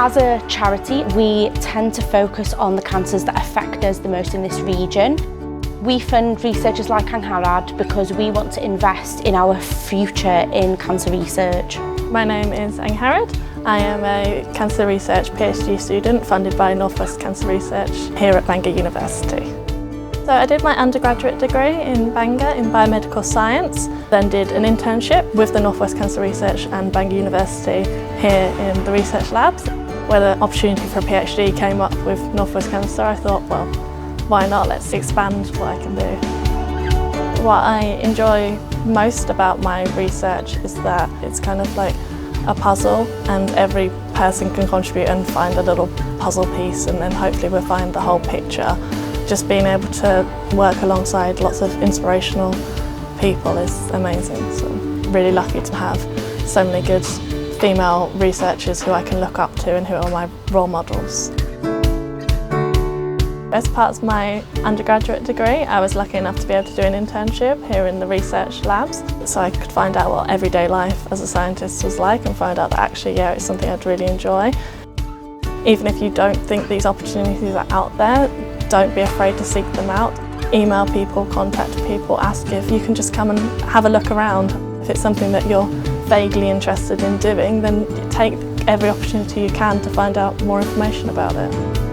As a charity, we tend to focus on the cancers that affect us the most in this region. We fund researchers like Angharad because we want to invest in our future in cancer research. My name is Angharad. I am a cancer research PhD student funded by Northwest Cancer Research here at Bangor University. So I did my undergraduate degree in Bangor in biomedical science, then did an internship with the Northwest Cancer Research and Bangor University here in the research labs. When the opportunity for a PhD came up with Northwest Cancer, I thought, well, why not? Let's expand what I can do. What I enjoy most about my research is that it's kind of like a puzzle, and every person can contribute and find a little puzzle piece, and then hopefully we'll find the whole picture. Just being able to work alongside lots of inspirational people is amazing. So I'm really lucky to have so many good female researchers who I can look up to and who are my role models. As part of my undergraduate degree, I was lucky enough to be able to do an internship here in the research labs, so I could find out what everyday life as a scientist was like and find out that actually, yeah, it's something I'd really enjoy. Even if you don't think these opportunities are out there, don't be afraid to seek them out. Email people, contact people, ask if you can just come and have a look around. If it's something that you're vaguely interested in doing, then take every opportunity you can to find out more information about it.